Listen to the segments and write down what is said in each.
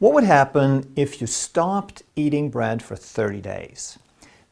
What would happen if you stopped eating bread for 30 days?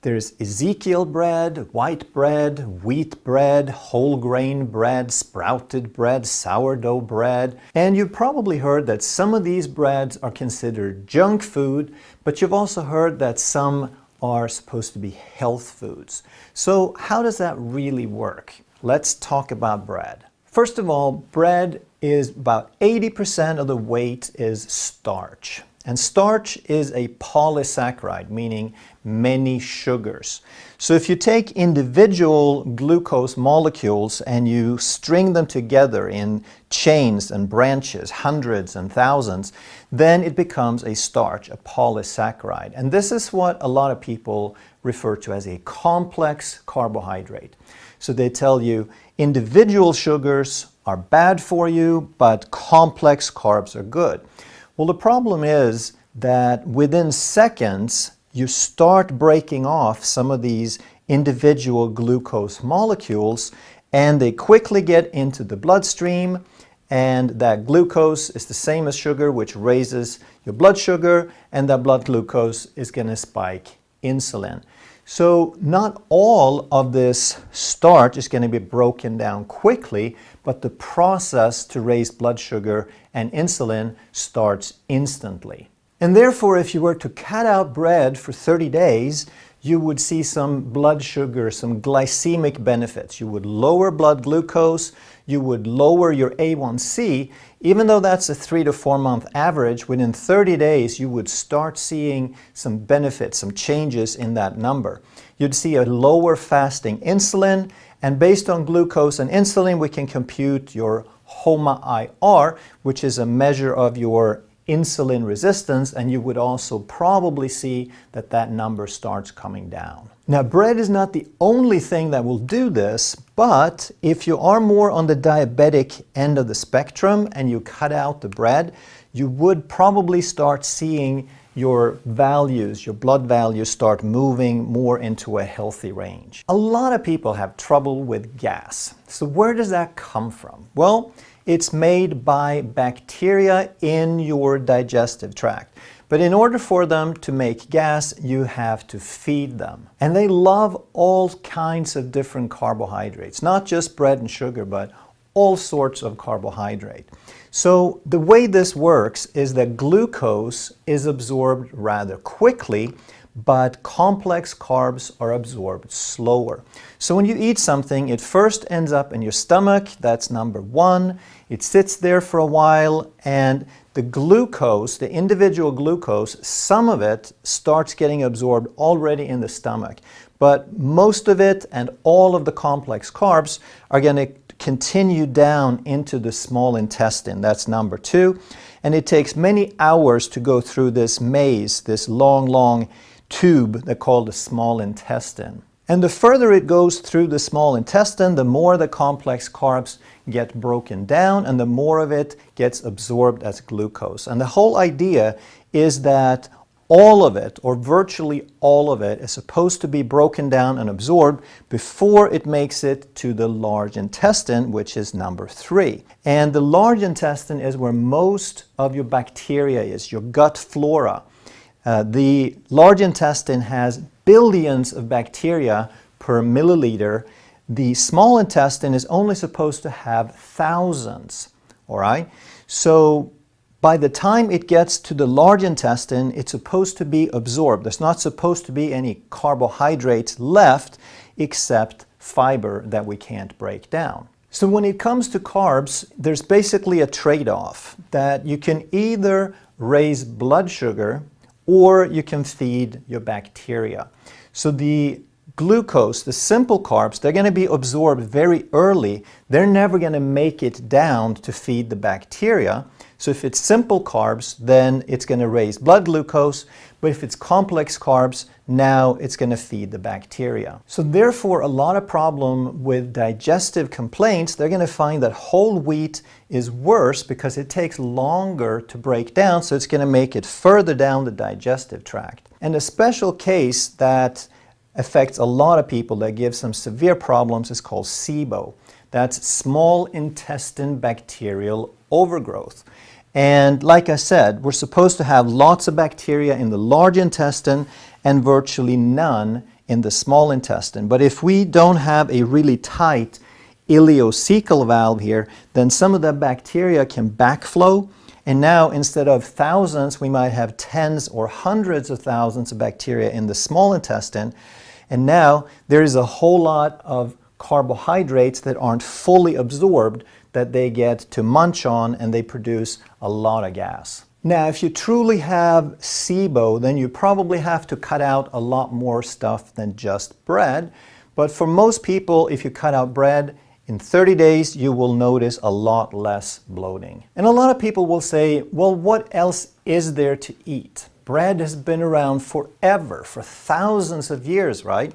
There's Ezekiel bread, white bread, wheat bread, whole grain bread, sprouted bread, sourdough bread. And you've probably heard that some of these breads are considered junk food, but you've also heard that some are supposed to be health foods. So how does that really work? Let's talk about bread. First of all, bread is about 80% of the weight is starch. And starch is a polysaccharide, meaning many sugars. So if you take individual glucose molecules and you string them together in chains and branches, hundreds and thousands, then it becomes a starch, a polysaccharide. And this is what a lot of people refer to as a complex carbohydrate. So they tell you individual sugars are bad for you, but complex carbs are good. Well, the problem is that within seconds, you start breaking off some of these individual glucose molecules, and they quickly get into the bloodstream, and that glucose is the same as sugar, which raises your blood sugar, and that blood glucose is going to spike insulin. So not all of this starch is going to be broken down quickly, but the process to raise blood sugar and insulin starts instantly. And therefore, if you were to cut out bread for 30 days, you would see some blood sugar, some glycemic benefits. You would lower blood glucose, you would lower your A1C. Even though that's a 3 to 4 month average, within 30 days you would start seeing some benefits, some changes in that number. You'd see a lower fasting insulin, and based on glucose and insulin, we can compute your HOMA-IR, which is a measure of your insulin resistance, and you would also probably see that that number starts coming down. Now, bread is not the only thing that will do this, but if you are more on the diabetic end of the spectrum and you cut out the bread, you would probably start seeing your values, your blood values start moving more into a healthy range. A lot of people have trouble with gas. So where does that come from? Well, it's made by bacteria in your digestive tract. But in order for them to make gas, you have to feed them. And they love all kinds of different carbohydrates, not just bread and sugar, but all sorts of carbohydrate. So the way this works is that glucose is absorbed rather quickly, but complex carbs are absorbed slower. So when you eat something, it first ends up in your stomach. That's number one. It sits there for a while, and the glucose, the individual glucose, some of it starts getting absorbed already in the stomach. But most of it and all of the complex carbs are going to continue down into the small intestine. That's number two. And it takes many hours to go through this maze, this long tube they call the small intestine. And the further it goes through the small intestine, the more the complex carbs get broken down and the more of it gets absorbed as glucose. And the whole idea is that all of it, or virtually all of it, is supposed to be broken down and absorbed before it makes it to the large intestine, which is number three. And the large intestine is where most of your bacteria is, your gut flora. The large intestine has billions of bacteria per milliliter. The small intestine is only supposed to have thousands, all right? So by the time it gets to the large intestine, it's supposed to be absorbed. There's not supposed to be any carbohydrates left except fiber that we can't break down. So when it comes to carbs, there's basically a trade-off that you can either raise blood sugar or you can feed your bacteria. So the glucose, the simple carbs, they're going to be absorbed very early. They're never going to make it down to feed the bacteria. So if it's simple carbs, then it's going to raise blood glucose. But if it's complex carbs, now it's going to feed the bacteria. So therefore, a lot of problem with digestive complaints, they're going to find that whole wheat is worse because it takes longer to break down. So it's going to make it further down the digestive tract. And a special case that affects a lot of people, that gives some severe problems, is called SIBO. That's small intestine bacterial overgrowth. And like I said, we're supposed to have lots of bacteria in the large intestine and virtually none in the small intestine. But if we don't have a really tight ileocecal valve here, then some of the bacteria can backflow. And now instead of thousands, we might have tens or hundreds of thousands of bacteria in the small intestine. And now there is a whole lot of carbohydrates that aren't fully absorbed that they get to munch on, and they produce a lot of gas. Now, if you truly have SIBO, then you probably have to cut out a lot more stuff than just bread. But for most people, if you cut out bread, in 30 days, you will notice a lot less bloating. And a lot of people will say, well, what else is there to eat? Bread has been around forever, for thousands of years, right?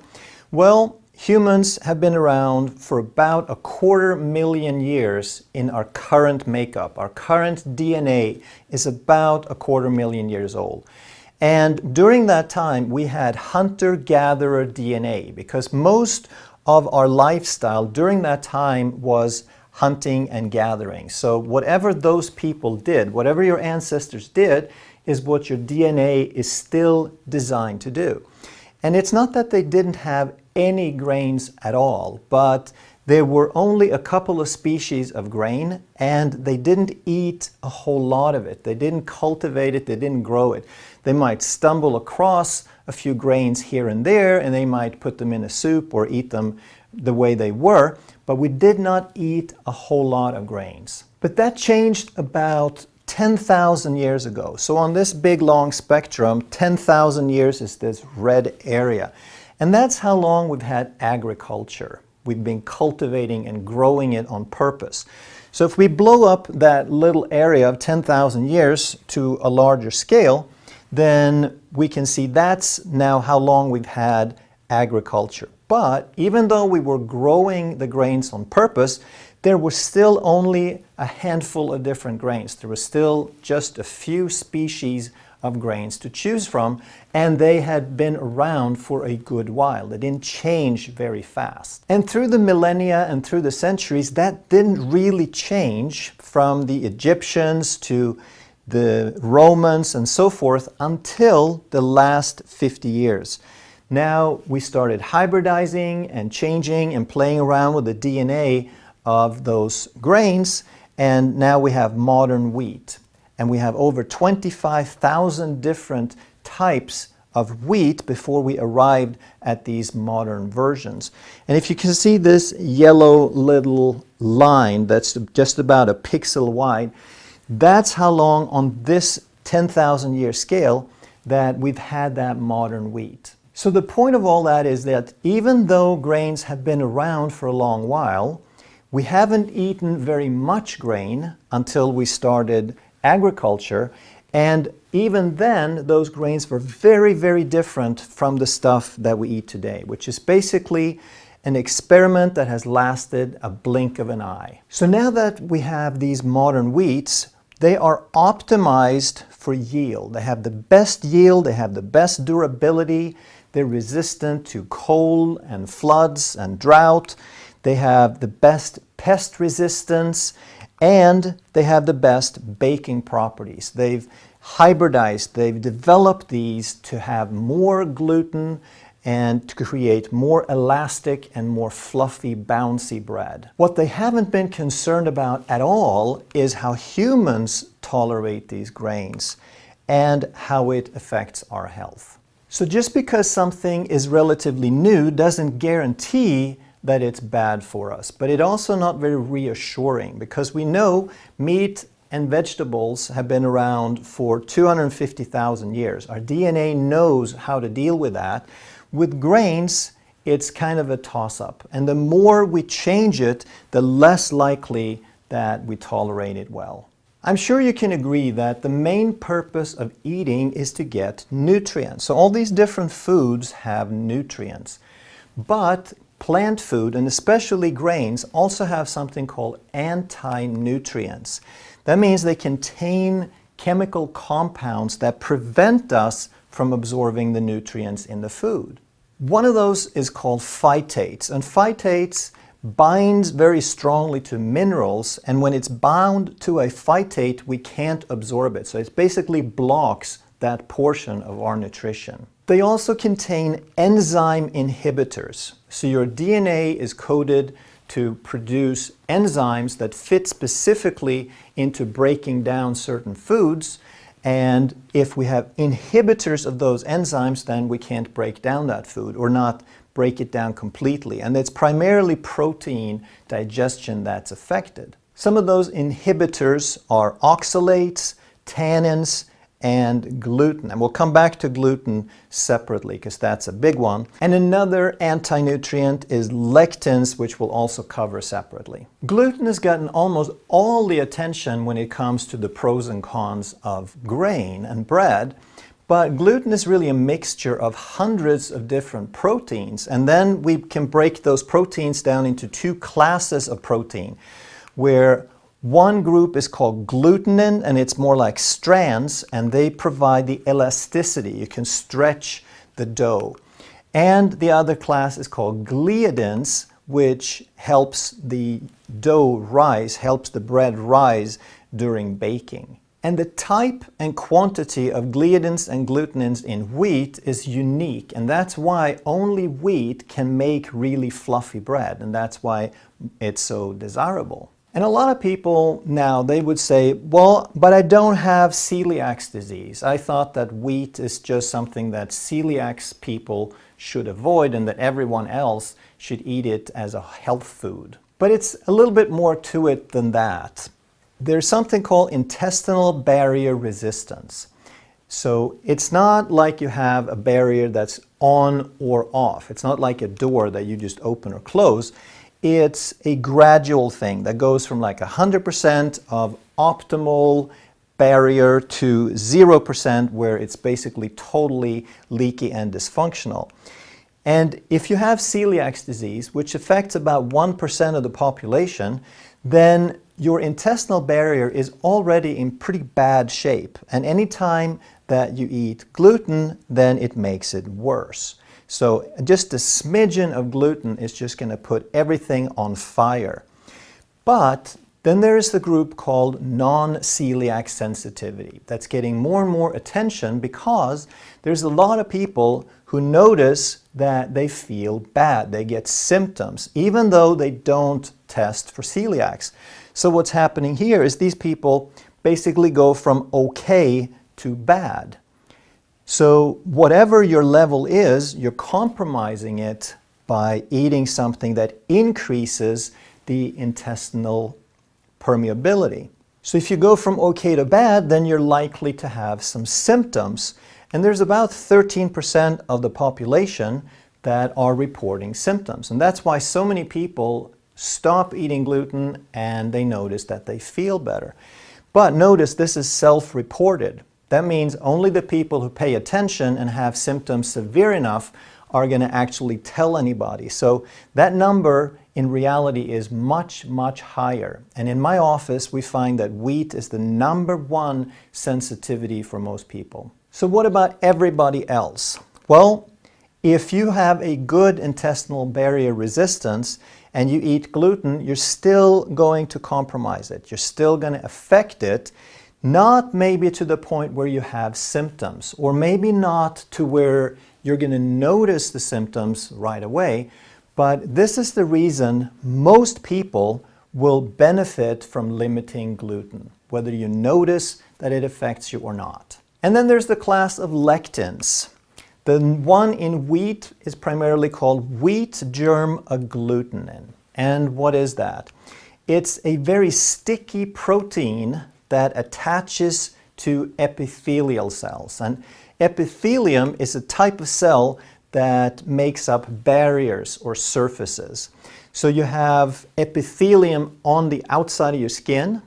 Well, humans have been around for about 250,000 years in our current makeup. Our current DNA is about 250,000 years old. And during that time, we had hunter-gatherer DNA, because most of our lifestyle during that time was hunting and gathering. So whatever those people did, whatever your ancestors did, is what your DNA is still designed to do. And it's not that they didn't have any grains at all, but there were only a couple of species of grain, and they didn't eat a whole lot of it. They didn't cultivate it, they didn't grow it. They might stumble across a few grains here and there, and they might put them in a soup or eat them the way they were, but we did not eat a whole lot of grains. But that changed about 10,000 years ago. So on this big long spectrum, 10,000 years is this red area. And that's how long we've had agriculture. We've been cultivating and growing it on purpose. So if we blow up that little area of 10,000 years to a larger scale, then we can see that's now how long we've had agriculture. But even though we were growing the grains on purpose, there were still only a handful of different grains. There was still just a few species of grains to choose from, and they had been around for a good while. They didn't change very fast. And through the millennia and through the centuries, that didn't really change from the Egyptians to the Romans and so forth until the last 50 years. Now we started hybridizing and changing and playing around with the DNA of those grains, and now we have modern wheat. And we have over 25,000 different types of wheat before we arrived at these modern versions. And if you can see this yellow little line that's just about a pixel wide, that's how long on this 10,000 year scale that we've had that modern wheat. So the point of all that is that even though grains have been around for a long while, we haven't eaten very much grain until we started agriculture, and even then those grains were very, very different from the stuff that we eat today, which is basically an experiment that has lasted a blink of an eye. So now that we have these modern wheats, they are optimized for yield. They have the best yield, they have the best durability, they're resistant to cold and floods and drought, they have the best pest resistance, and they have the best baking properties. They've hybridized, they've developed these to have more gluten and to create more elastic and more fluffy, bouncy bread. What they haven't been concerned about at all is how humans tolerate these grains and how it affects our health. So just because something is relatively new doesn't guarantee that it's bad for us, but it's also not very reassuring, because we know meat and vegetables have been around for 250,000 years. Our DNA knows how to deal with that. With grains, it's kind of a toss-up, and the more we change it, the less likely that we tolerate it well. I'm sure you can agree that the main purpose of eating is to get nutrients. So all these different foods have nutrients, but plant food, and especially grains, also have something called anti-nutrients. That means they contain chemical compounds that prevent us from absorbing the nutrients in the food. One of those is called phytates, and phytates binds very strongly to minerals, and when it's bound to a phytate, we can't absorb it. So it basically blocks that portion of our nutrition. They also contain enzyme inhibitors. So your DNA is coded to produce enzymes that fit specifically into breaking down certain foods. And if we have inhibitors of those enzymes, then we can't break down that food or not break it down completely. And it's primarily protein digestion that's affected. Some of those inhibitors are oxalates, tannins, and gluten. And we'll come back to gluten separately because that's a big one. And another anti-nutrient is lectins, which we'll also cover separately. Gluten has gotten almost all the attention when it comes to the pros and cons of grain and bread, but gluten is really a mixture of hundreds of different proteins, and then we can break those proteins down into two classes of protein, where one group is called glutenin, and it's more like strands, and they provide the elasticity. You can stretch the dough. And the other class is called gliadins, which helps the dough rise, helps the bread rise during baking. And the type and quantity of gliadins and glutenins in wheat is unique, and that's why only wheat can make really fluffy bread, and that's why it's so desirable. And a lot of people now, they would say, well, but I don't have celiac disease. I thought that wheat is just something that celiac people should avoid and that everyone else should eat it as a health food. But it's a little bit more to it than that. There's something called intestinal barrier resistance. So it's not like you have a barrier that's on or off. It's not like a door that you just open or close. It's a gradual thing that goes from like 100% of optimal barrier to 0% where it's basically totally leaky and dysfunctional. And if you have celiac disease, which affects about 1% of the population, then your intestinal barrier is already in pretty bad shape. And anytime that you eat gluten, then it makes it worse. So just a smidgen of gluten is just going to put everything on fire. But then there is the group called non-celiac sensitivity that's getting more and more attention because there's a lot of people who notice that they feel bad. They get symptoms, even though they don't test for celiacs. So what's happening here is these people basically go from okay to bad. So whatever your level is, you're compromising it by eating something that increases the intestinal permeability. So if you go from okay to bad, then you're likely to have some symptoms. And there's about 13% of the population that are reporting symptoms. And that's why so many people stop eating gluten and they notice that they feel better. But notice this is self-reported. That means only the people who pay attention and have symptoms severe enough are going to actually tell anybody. So that number in reality is much, much higher. And in my office, we find that wheat is the #1 sensitivity for most people. So what about everybody else? Well, if you have a good intestinal barrier resistance and you eat gluten, you're still going to compromise it. You're still going to affect it. Not maybe to the point where you have symptoms, or maybe not to where you're going to notice the symptoms right away, but this is the reason most people will benefit from limiting gluten, whether you notice that it affects you or not. And then there's the class of lectins. The one in wheat is primarily called wheat germ agglutinin. And what is that? It's a very sticky protein that attaches to epithelial cells. And epithelium is a type of cell that makes up barriers or surfaces. So you have epithelium on the outside of your skin,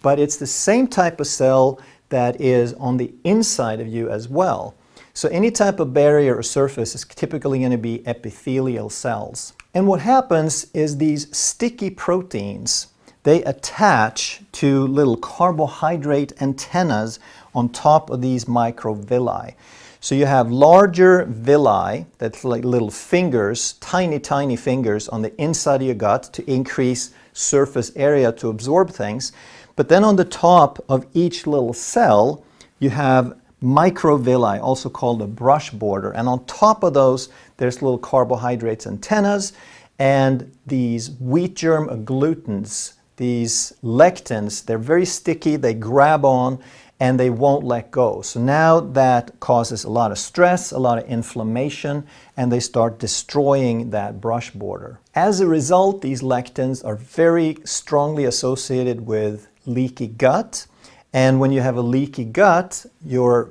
but it's the same type of cell that is on the inside of you as well. So any type of barrier or surface is typically going to be epithelial cells. And what happens is these sticky proteins, they attach to little carbohydrate antennas on top of these microvilli. So you have larger villi, that's like little fingers, tiny, tiny fingers on the inside of your gut to increase surface area to absorb things. But then on the top of each little cell, you have microvilli, also called a brush border. And on top of those, there's little carbohydrates antennas and these wheat germ agglutins, these lectins. They're very sticky, they grab on, and they won't let go. So now that causes a lot of stress, a lot of inflammation, and they start destroying that brush border. As a result, these lectins are very strongly associated with leaky gut. And when you have a leaky gut, your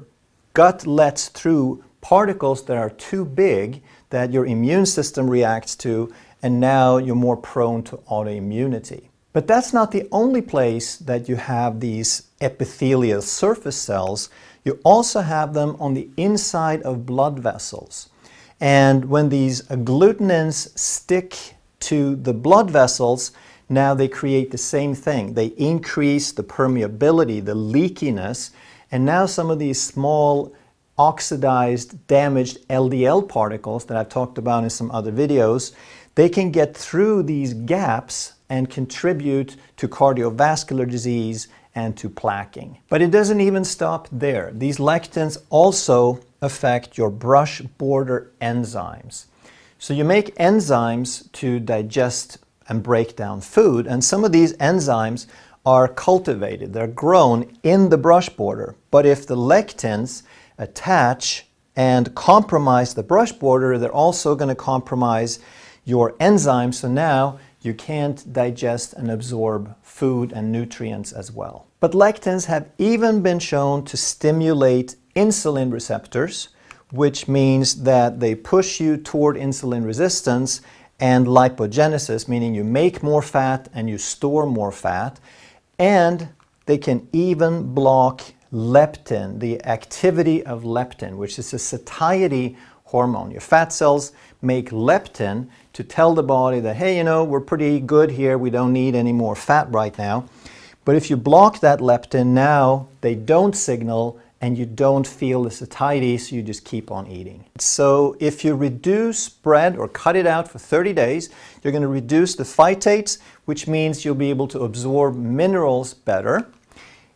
gut lets through particles that are too big that your immune system reacts to, and now you're more prone to autoimmunity. But that's not the only place that you have these epithelial surface cells. You also have them on the inside of blood vessels. And when these agglutinins stick to the blood vessels, now they create the same thing. They increase the permeability, the leakiness, and now some of these small oxidized, damaged LDL particles that I've talked about in some other videos, they can get through these gaps and contribute to cardiovascular disease and to plaquing. But it doesn't even stop there. These lectins also affect your brush border enzymes. So you make enzymes to digest and break down food, and some of these enzymes are cultivated, they're grown in the brush border. But if the lectins attach and compromise the brush border, they're also going to compromise your enzymes, so now you can't digest and absorb food and nutrients as well. But lectins have even been shown to stimulate insulin receptors, which means that they push you toward insulin resistance and lipogenesis, meaning you make more fat and you store more fat. And they can even block leptin, the activity of leptin, which is a satiety hormone. Your fat cells make leptin to tell the body that, hey, you know, we're pretty good here, we don't need any more fat right now. But if you block that leptin, now they don't signal and you don't feel the satiety, so you just keep on eating. So if you reduce bread or cut it out for 30 days, you're going to reduce the phytates, which means you'll be able to absorb minerals better.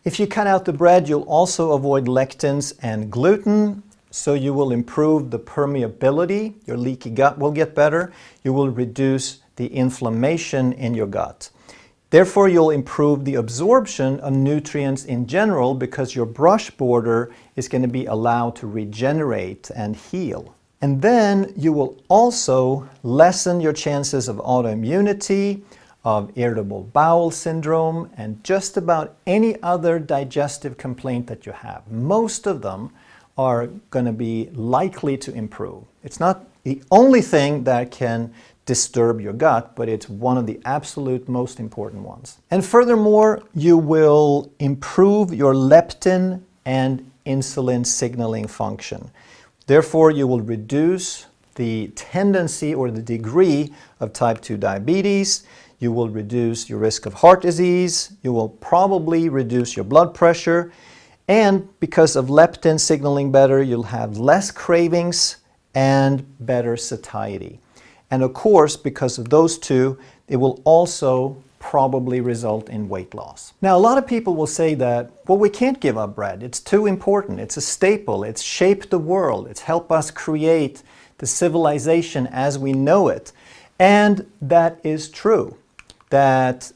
If you cut out the bread, you'll also avoid lectins and gluten, so you will improve the permeability. Your leaky gut will get better. You will reduce the inflammation in your gut. Therefore, you'll improve the absorption of nutrients in general because your brush border is going to be allowed to regenerate and heal. And then you will also lessen your chances of autoimmunity, of irritable bowel syndrome, and just about any other digestive complaint that you have. Most of them are going to be likely to improve. It's not the only thing that can disturb your gut, but it's one of the absolute most important ones. And furthermore, you will improve your leptin and insulin signaling function. Therefore, you will reduce the tendency or the degree of type 2 diabetes. You will reduce your risk of heart disease. You will probably reduce your blood pressure. And because of leptin signaling better, you'll have less cravings and better satiety. And of course, because of those two, it will also probably result in weight loss. Now, a lot of people will say that, well, we can't give up bread. It's too important. It's a staple. It's shaped the world. It's helped us create the civilization as we know it. And that is true. That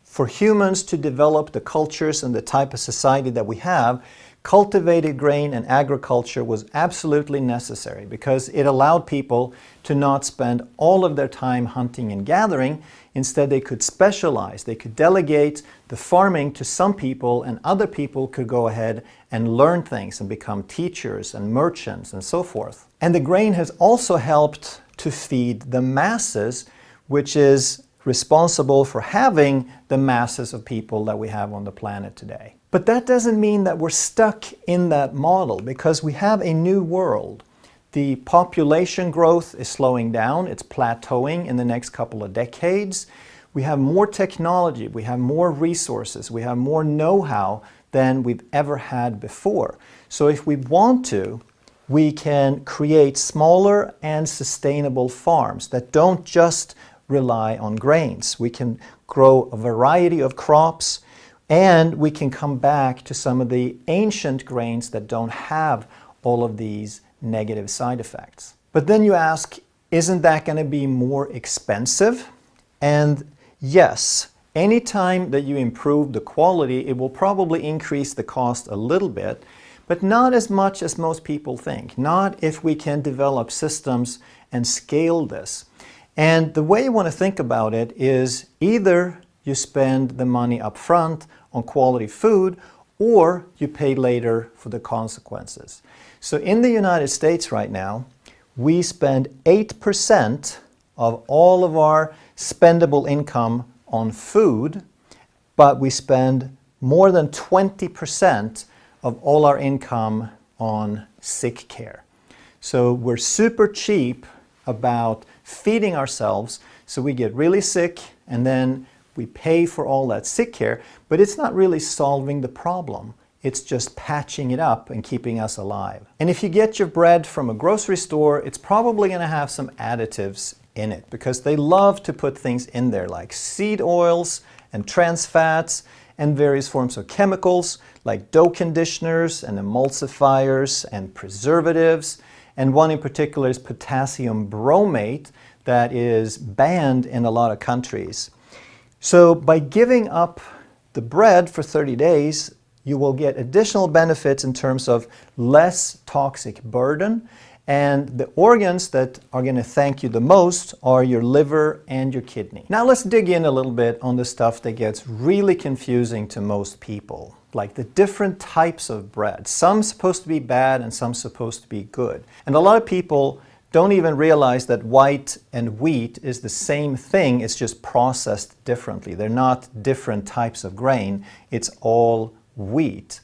for humans to develop the cultures and the type of society that we have, cultivated grain and agriculture was absolutely necessary because it allowed people to not spend all of their time hunting and gathering. Instead, they could specialize. They could delegate the farming to some people, and other people could go ahead and learn things and become teachers and merchants and so forth. And the grain has also helped to feed the masses, which is responsible for having the masses of people that we have on the planet today. But that doesn't mean that we're stuck in that model, because we have a new world. The population growth is slowing down. It's plateauing in the next couple of decades. We have more technology. We have more resources. We have more know-how than we've ever had before. So if we want to, we can create smaller and sustainable farms that don't just rely on grains. We can grow a variety of crops, and we can come back to some of the ancient grains that don't have all of these negative side effects. But then you ask, isn't that going to be more expensive? And yes, anytime that you improve the quality, it will probably increase the cost a little bit, but not as much as most people think. Not if we can develop systems and scale this. And the way you want to think about it is either you spend the money up front on quality food, or you pay later for the consequences. So in the United States right now, we spend 8% of all of our spendable income on food, but we spend more than 20% of all our income on sick care. So we're super cheap about feeding ourselves, so we get really sick and then we pay for all that sick care, but it's not really solving the problem. It's just patching it up and keeping us alive. And if you get your bread from a grocery store, it's probably going to have some additives in it because they love to put things in there like seed oils and trans fats and various forms of chemicals like dough conditioners and emulsifiers and preservatives. And one in particular is potassium bromate that is banned in a lot of countries. So by giving up the bread for 30 days, you will get additional benefits in terms of less toxic burden, and the organs that are going to thank you the most are your liver and your kidney. Now let's dig in a little bit on the stuff that gets really confusing to most people, like the different types of bread. Some supposed to be bad and some supposed to be good. And a lot of people don't even realize that white and wheat is the same thing, it's just processed differently. They're not different types of grain, it's all wheat.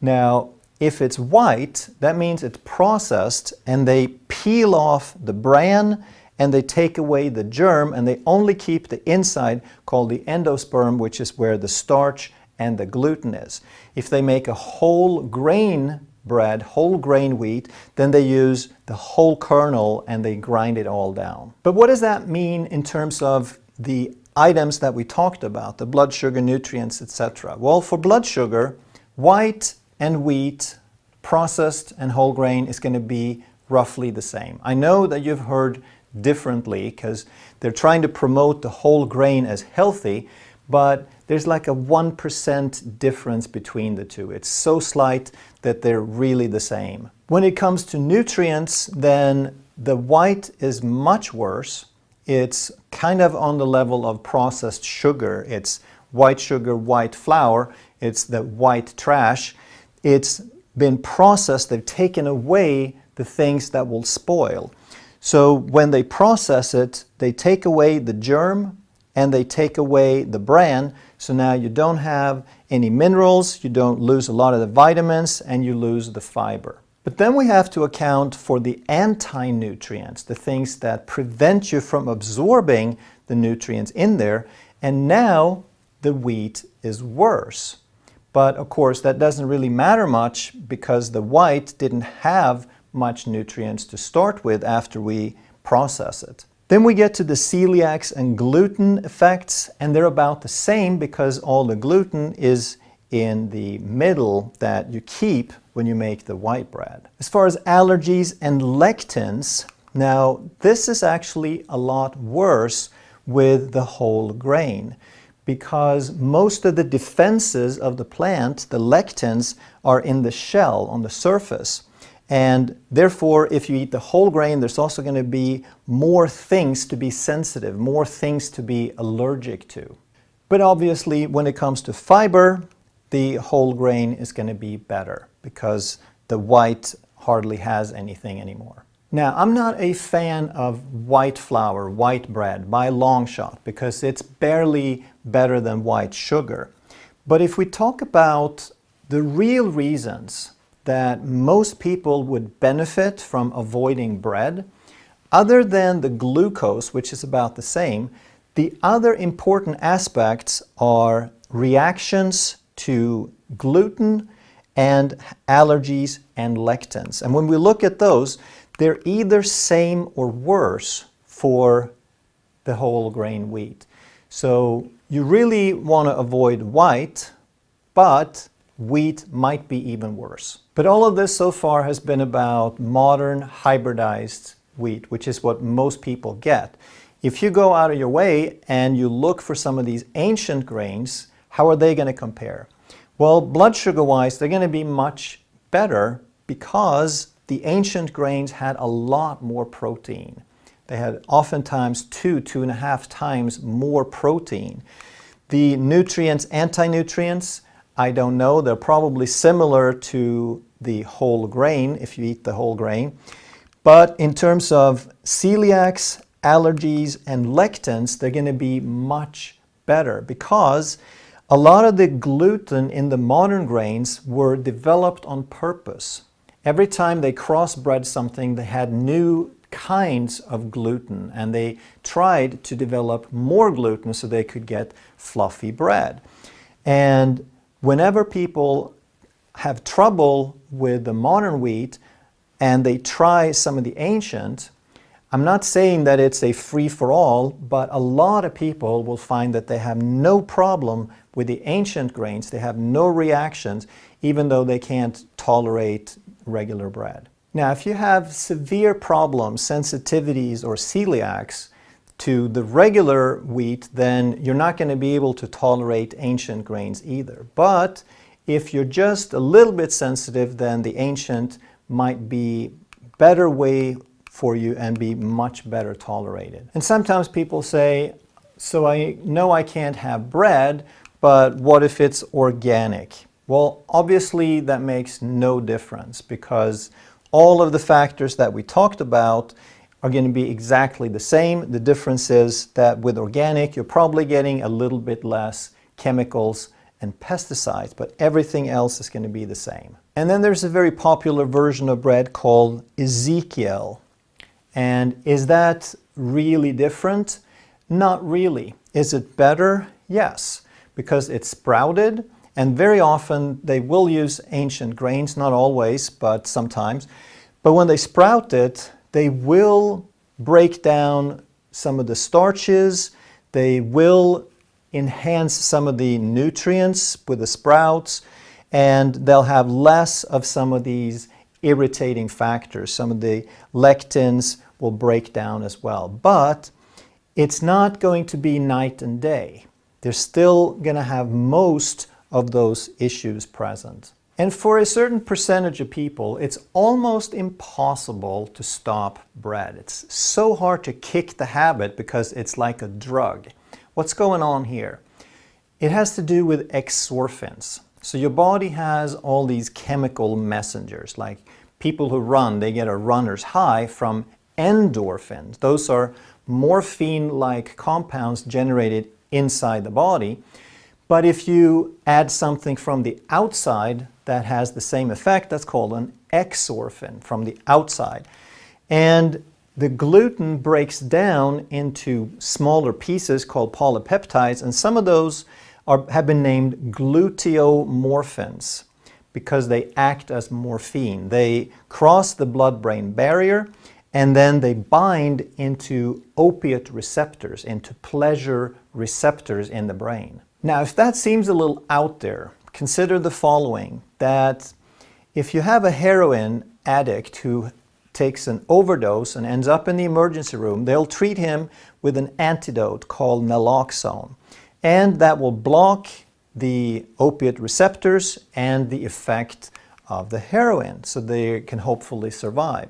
Now, if it's white, that means it's processed and they peel off the bran and they take away the germ and they only keep the inside called the endosperm, which is where the starch and the gluten is. If they make a whole grain bread, whole grain wheat, then they use the whole kernel and they grind it all down. But what does that mean in terms of the items that we talked about, the blood sugar, nutrients, etc.? Well, for blood sugar, white and wheat, processed and whole grain is going to be roughly the same. I know that you've heard differently because they're trying to promote the whole grain as healthy, but there's like a 1% difference between the two. It's so slight that they're really the same. When it comes to nutrients, then the white is much worse. It's kind of on the level of processed sugar. It's white sugar, white flour. It's the white trash. It's been processed. They've taken away the things that will spoil. So when they process it, they take away the germ and they take away the bran. So now you don't have any minerals, you don't lose a lot of the vitamins, and you lose the fiber. But then we have to account for the anti-nutrients, the things that prevent you from absorbing the nutrients in there. And now the wheat is worse. But of course, that doesn't really matter much because the white didn't have much nutrients to start with after we process it. Then we get to the celiacs and gluten effects, and they're about the same because all the gluten is in the middle that you keep when you make the white bread. As far as allergies and lectins, now this is actually a lot worse with the whole grain because most of the defenses of the plant, the lectins, are in the shell, on the surface. And therefore, if you eat the whole grain, there's also going to be more things to be sensitive, more things to be allergic to. But obviously, when it comes to fiber, the whole grain is going to be better because the white hardly has anything anymore. Now, I'm not a fan of white flour, white bread, by a long shot, because it's barely better than white sugar. But if we talk about the real reasons that most people would benefit from avoiding bread, other than the glucose, which is about the same, the other important aspects are reactions to gluten and allergies and lectins. And when we look at those, they're either same or worse for the whole grain wheat. So you really want to avoid white, but wheat might be even worse. But all of this so far has been about modern hybridized wheat, which is what most people get. If you go out of your way and you look for some of these ancient grains, how are they going to compare? Well, blood sugar-wise, they're going to be much better because the ancient grains had a lot more protein. They had oftentimes 2.5 times more protein. The nutrients, anti-nutrients, I don't know. They're probably similar to the whole grain if you eat the whole grain. But in terms of celiacs, allergies, and lectins, they're going to be much better because a lot of the gluten in the modern grains were developed on purpose. Every time they crossbred something, they had new kinds of gluten, and they tried to develop more gluten so they could get fluffy bread. And whenever people have trouble with the modern wheat and they try some of the ancient, I'm not saying that it's a free-for-all, but a lot of people will find that they have no problem with the ancient grains. They have no reactions, even though they can't tolerate regular bread. Now, if you have severe problems, sensitivities, or celiacs to the regular wheat, then you're not going to be able to tolerate ancient grains either. But if you're just a little bit sensitive, then the ancient might be a better way for you and be much better tolerated. And sometimes people say, so I know I can't have bread, but what if it's organic? Well, obviously that makes no difference because all of the factors that we talked about are going to be exactly the same. The difference is that with organic, you're probably getting a little bit less chemicals and pesticides, but everything else is going to be the same. And then there's a very popular version of bread called Ezekiel. And is that really different? Not really. Is it better? Yes, because it's sprouted, and very often they will use ancient grains, not always, but sometimes. But when they sprout it, they will break down some of the starches, they will enhance some of the nutrients with the sprouts, and they'll have less of some of these irritating factors. Some of the lectins will break down as well. But it's not going to be night and day. They're still going to have most of those issues present. And for a certain percentage of people, it's almost impossible to stop bread. It's so hard to kick the habit because it's like a drug. What's going on here? It has to do with exorphins. So your body has all these chemical messengers, like people who run, they get a runner's high from endorphins. Those are morphine-like compounds generated inside the body. But if you add something from the outside that has the same effect, that's called an exorphin from the outside. And the gluten breaks down into smaller pieces called polypeptides, and some of those have been named gluteomorphins because they act as morphine. They cross the blood-brain barrier and then they bind into opiate receptors, into pleasure receptors in the brain. Now, if that seems a little out there, consider the following, that if you have a heroin addict who takes an overdose and ends up in the emergency room, they'll treat him with an antidote called naloxone. And that will block the opiate receptors and the effect of the heroin, so they can hopefully survive.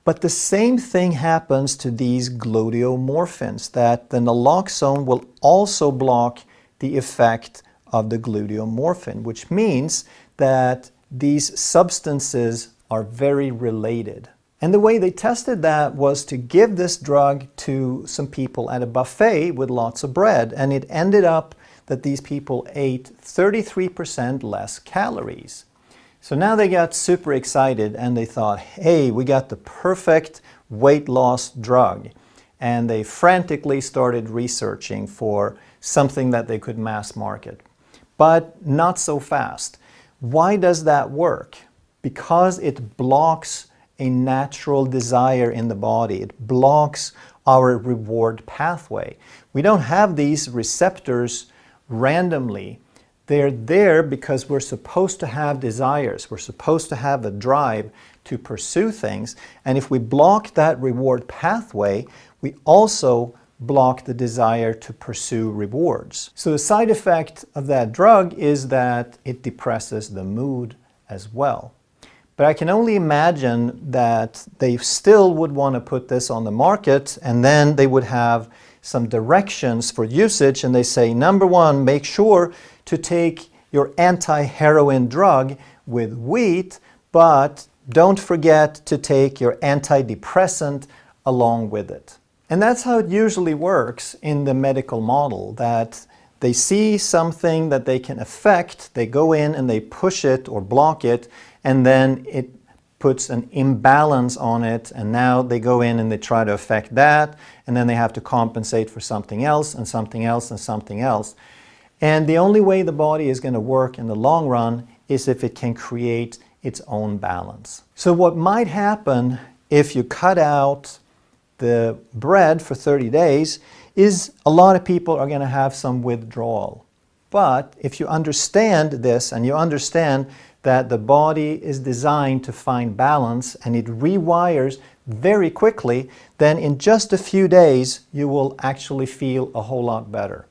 But the same thing happens to these gluteomorphins, that the naloxone will also block the effect of the gluteomorphin, which means that these substances are very related. And the way they tested that was to give this drug to some people at a buffet with lots of bread, and it ended up that these people ate 33% less calories. So now they got super excited and they thought, hey, we got the perfect weight loss drug. And they frantically started researching for something that they could mass market. but not so fast. Why does that work? Because it blocks a natural desire in the body. It blocks our reward pathway. We don't have these receptors randomly. They're there because we're supposed to have desires. We're supposed to have a drive to pursue things. And if we block that reward pathway, we also block the desire to pursue rewards. So the side effect of that drug is that it depresses the mood as well. But I can only imagine that they still would want to put this on the market, and then they would have some directions for usage, and they say, number one, make sure to take your anti-heroin drug with wheat, but don't forget to take your antidepressant along with it. And that's how it usually works in the medical model, that they see something that they can affect, they go in and they push it or block it, and then it puts an imbalance on it, and now they go in and they try to affect that, and then they have to compensate for something else and something else and something else. And the only way the body is going to work in the long run is if it can create its own balance. So what might happen if you cut out the bread for 30 days is a lot of people are going to have some withdrawal. But if you understand this and you understand that the body is designed to find balance and it rewires very quickly, then in just a few days you will actually feel a whole lot better.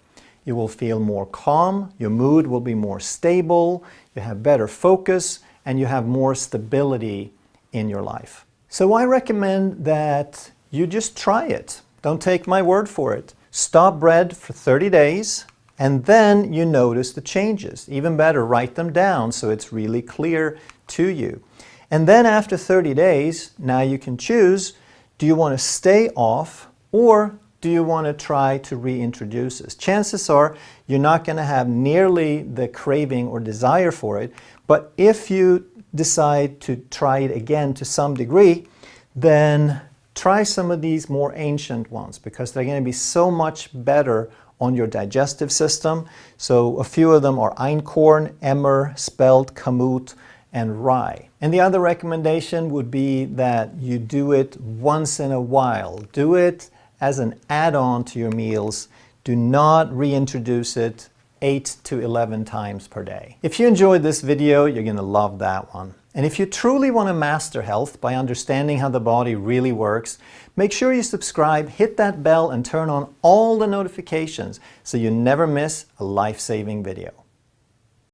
You will feel more calm, your mood will be more stable, you have better focus, and you have more stability in your life. So I recommend that you just try it. Don't take my word for it. Stop bread for 30 days, and then you notice the changes. Even better, write them down so it's really clear to you. And then after 30 days, now you can choose, do you want to stay off or do you want to try to reintroduce this? Chances are you're not going to have nearly the craving or desire for it, but if you decide to try it again to some degree, then try some of these more ancient ones because they're going to be so much better on your digestive system. So a few of them are einkorn, emmer, spelt, kamut, and rye. And the other recommendation would be that you do it once in a while. Do it as an add-on to your meals. Do not reintroduce it 8 to 11 times per day. If you enjoyed this video, you're going to love that one. And if you truly want to master health by understanding how the body really works, make sure you subscribe, hit that bell, and turn on all the notifications so you never miss a life-saving video.